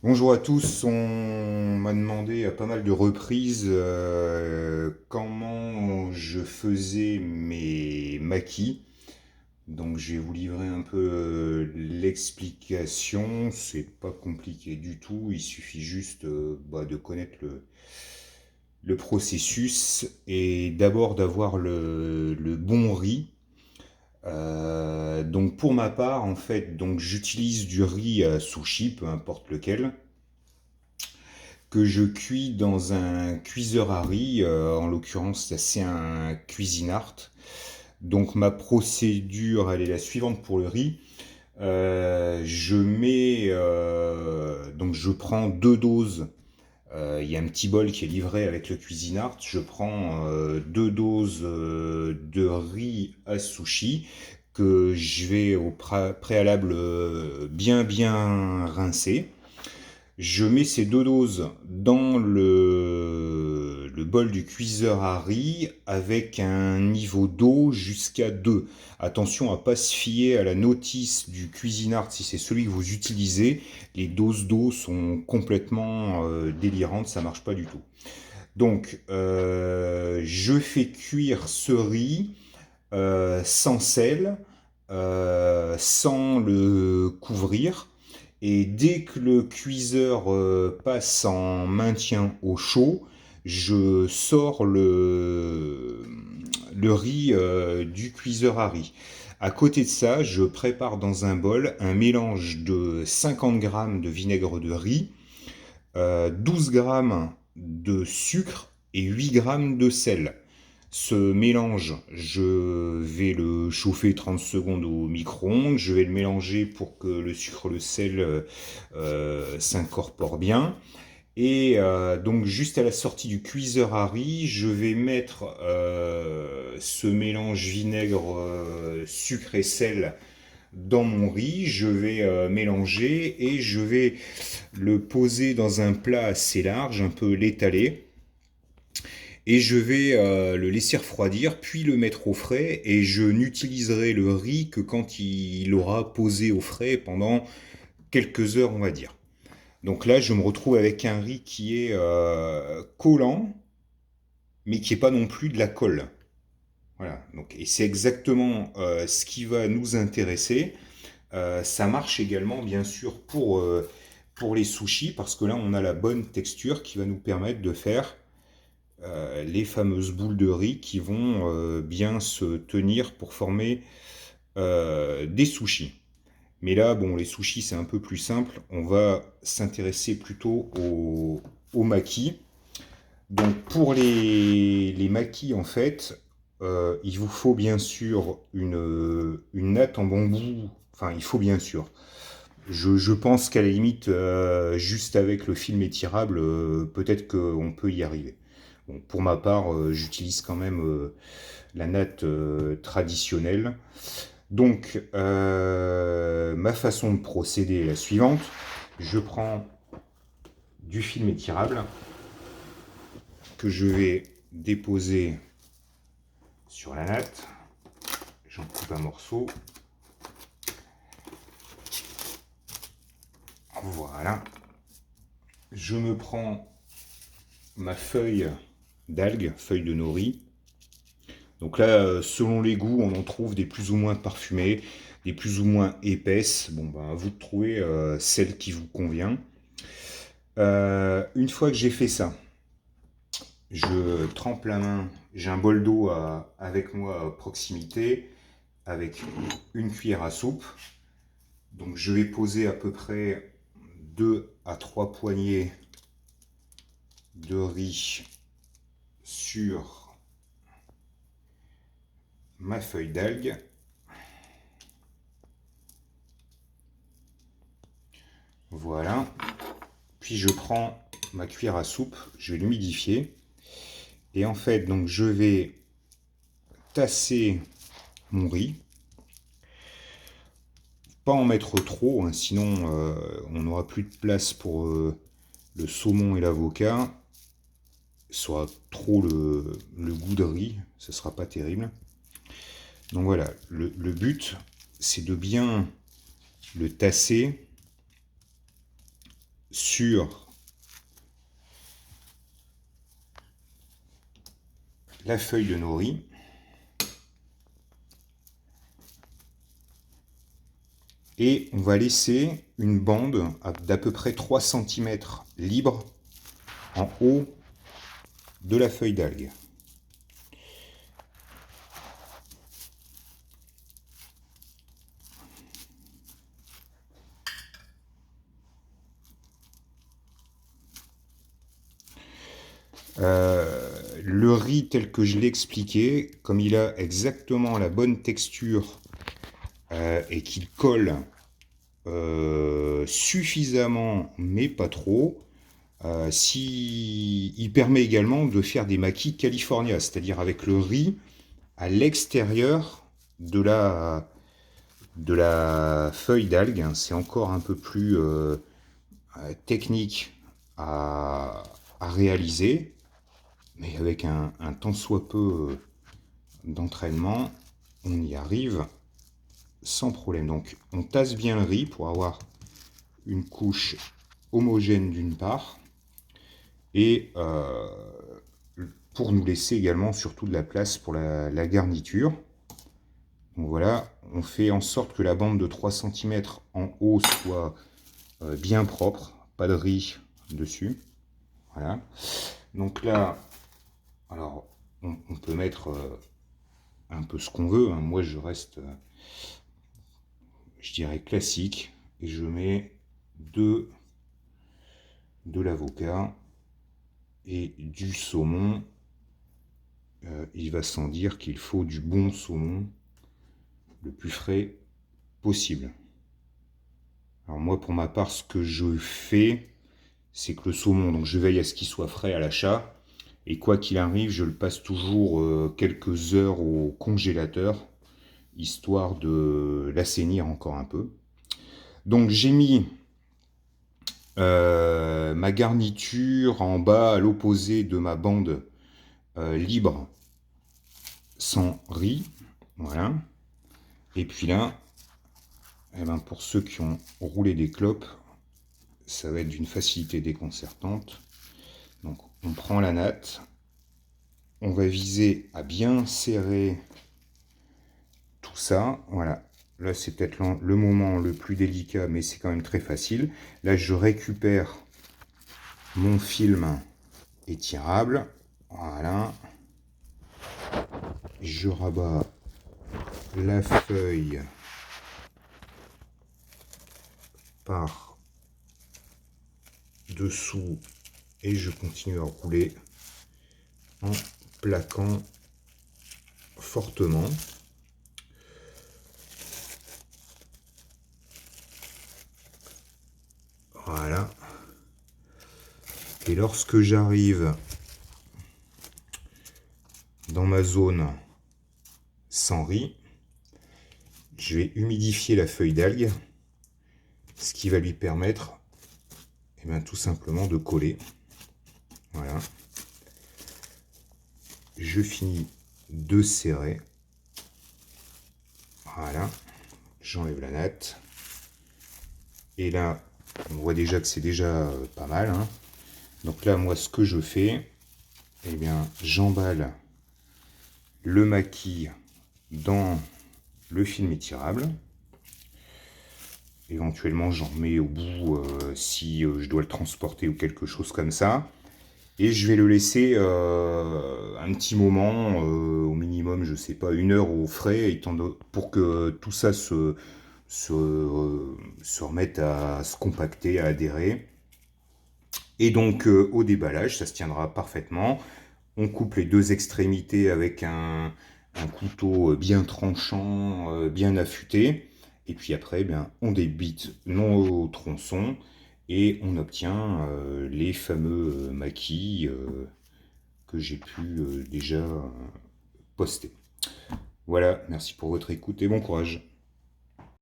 Bonjour à tous, on m'a demandé à pas mal de reprises comment je faisais mes maquis. Donc je vais vous livrer un peu l'explication. C'est pas compliqué du tout, il suffit juste de connaître le processus et d'abord d'avoir le bon riz. Donc pour ma part, en fait, donc j'utilise du riz à sushi, peu importe lequel, que je cuis dans un cuiseur à riz, en l'occurrence c'est un Cuisinart. Donc ma procédure elle est la suivante pour le riz. Donc je prends deux doses. Il y a un petit bol qui est livré avec le Cuisinart. Je prends deux doses de riz à sushi que je vais au préalable bien rincer. Je mets ces deux doses dans le bol du cuiseur à riz avec un niveau d'eau jusqu'à 2. Attention à ne pas se fier à la notice du Cuisinart si c'est celui que vous utilisez. Les doses d'eau sont complètement délirantes, ça marche pas du tout. Donc, je fais cuire ce riz sans sel, sans le couvrir. Et dès que le cuiseur passe en maintien au chaud, je sors le riz du cuiseur à riz. À côté de ça, je prépare dans un bol un mélange de 50 grammes de vinaigre de riz, 12 grammes de sucre et 8 grammes de sel. Ce mélange, je vais le chauffer 30 secondes au micro-ondes. Je vais le mélanger pour que le sucre et le sel s'incorporent bien. Et donc juste à la sortie du cuiseur à riz, je vais mettre ce mélange vinaigre, sucre et sel dans mon riz. Je vais mélanger et je vais le poser dans un plat assez large, un peu l'étaler, et je vais le laisser refroidir, puis le mettre au frais, et je n'utiliserai le riz que quand il aura posé au frais pendant quelques heures, on va dire. Donc là, je me retrouve avec un riz qui est collant, mais qui n'est pas non plus de la colle. Voilà. Donc, et c'est exactement ce qui va nous intéresser. Ça marche également, bien sûr, pour les sushis, parce que là, on a la bonne texture qui va nous permettre de faire les fameuses boules de riz qui vont bien se tenir pour former des sushis. Mais là, bon, les sushis, c'est un peu plus simple. On va s'intéresser plutôt aux makis. Donc, pour les makis, en fait, il vous faut bien sûr une natte en bambou. Enfin, il faut bien sûr. Je pense qu'à la limite, juste avec le film étirable, peut-être qu'on peut y arriver. Bon, pour ma part, j'utilise quand même la natte traditionnelle. Donc, ma façon de procéder est la suivante. Je prends du film étirable que je vais déposer sur la natte. J'en coupe un morceau. Voilà. Je me prends ma feuille d'algue, feuille de nori. Donc là, selon les goûts, on en trouve des plus ou moins parfumées, des plus ou moins épaisses. Bon, ben, à vous de trouver celle qui vous convient. Une fois que j'ai fait ça, je trempe la main. J'ai un bol d'eau avec moi à proximité, avec une cuillère à soupe. Donc je vais poser à peu près 2 à 3 poignées de riz sur ma feuille d'algue. Voilà. Puis je prends ma cuillère à soupe, je vais l'humidifier. Et en fait, donc je vais tasser mon riz. Pas en mettre trop, hein, sinon on n'aura plus de place pour le saumon et l'avocat. Soit trop le goût de riz, ce sera pas terrible. Donc voilà, le but, c'est de bien le tasser sur la feuille de nori. Et on va laisser une bande d'à peu près 3 cm libre en haut de la feuille d'algue. Le riz tel que je l'ai expliqué, comme il a exactement la bonne texture et qu'il colle suffisamment mais pas trop, il permet également de faire des maquis California, c'est-à-dire avec le riz à l'extérieur de la feuille d'algue. C'est encore un peu plus technique à réaliser, mais avec un tant soit peu d'entraînement, on y arrive sans problème. Donc on tasse bien le riz pour avoir une couche homogène d'une part, et pour nous laisser également surtout de la place pour la garniture. Donc voilà, on fait en sorte que la bande de 3 cm en haut soit bien propre, pas de riz dessus. Voilà. Donc là, alors on peut mettre un peu ce qu'on veut, hein. Moi je reste, je dirais classique, et je mets de l'avocat et du saumon. Il va sans dire qu'il faut du bon saumon, le plus frais possible. Alors moi, pour ma part, ce que je fais, c'est que le saumon, donc je veille à ce qu'il soit frais à l'achat, et quoi qu'il arrive, je le passe toujours quelques heures au congélateur, histoire de l'assainir encore un peu. Donc j'ai mis ma garniture en bas à l'opposé de ma bande libre sans riz. Voilà. Et puis là, eh ben pour ceux qui ont roulé des clopes, ça va être d'une facilité déconcertante. Donc on prend la natte, on va viser à bien serrer tout ça. Voilà. Là c'est peut-être le moment le plus délicat, mais c'est quand même très facile. Là je récupère mon film étirable. Voilà. Je rabats la feuille par dessous et je continue à rouler en plaquant fortement. Voilà. Et lorsque j'arrive dans ma zone sans riz, je vais humidifier la feuille d'algue, ce qui va lui permettre tout simplement de coller. Voilà. Je finis de serrer. Voilà. J'enlève la natte. Et là, on voit déjà que c'est déjà pas mal, hein. Donc là, moi, ce que je fais, eh bien, j'emballe le maquis dans le film étirable. Éventuellement, j'en mets au bout si je dois le transporter ou quelque chose comme ça. Et je vais le laisser un petit moment, au minimum, je sais pas, 1 heure au frais, pour que tout ça se remette à se compacter, à adhérer. Et donc au déballage, ça se tiendra parfaitement. On coupe les deux extrémités avec un couteau bien tranchant, bien affûté. Et puis après, on débite nos tronçons et on obtient les fameux maquis que j'ai pu déjà poster. Voilà, merci pour votre écoute et bon courage.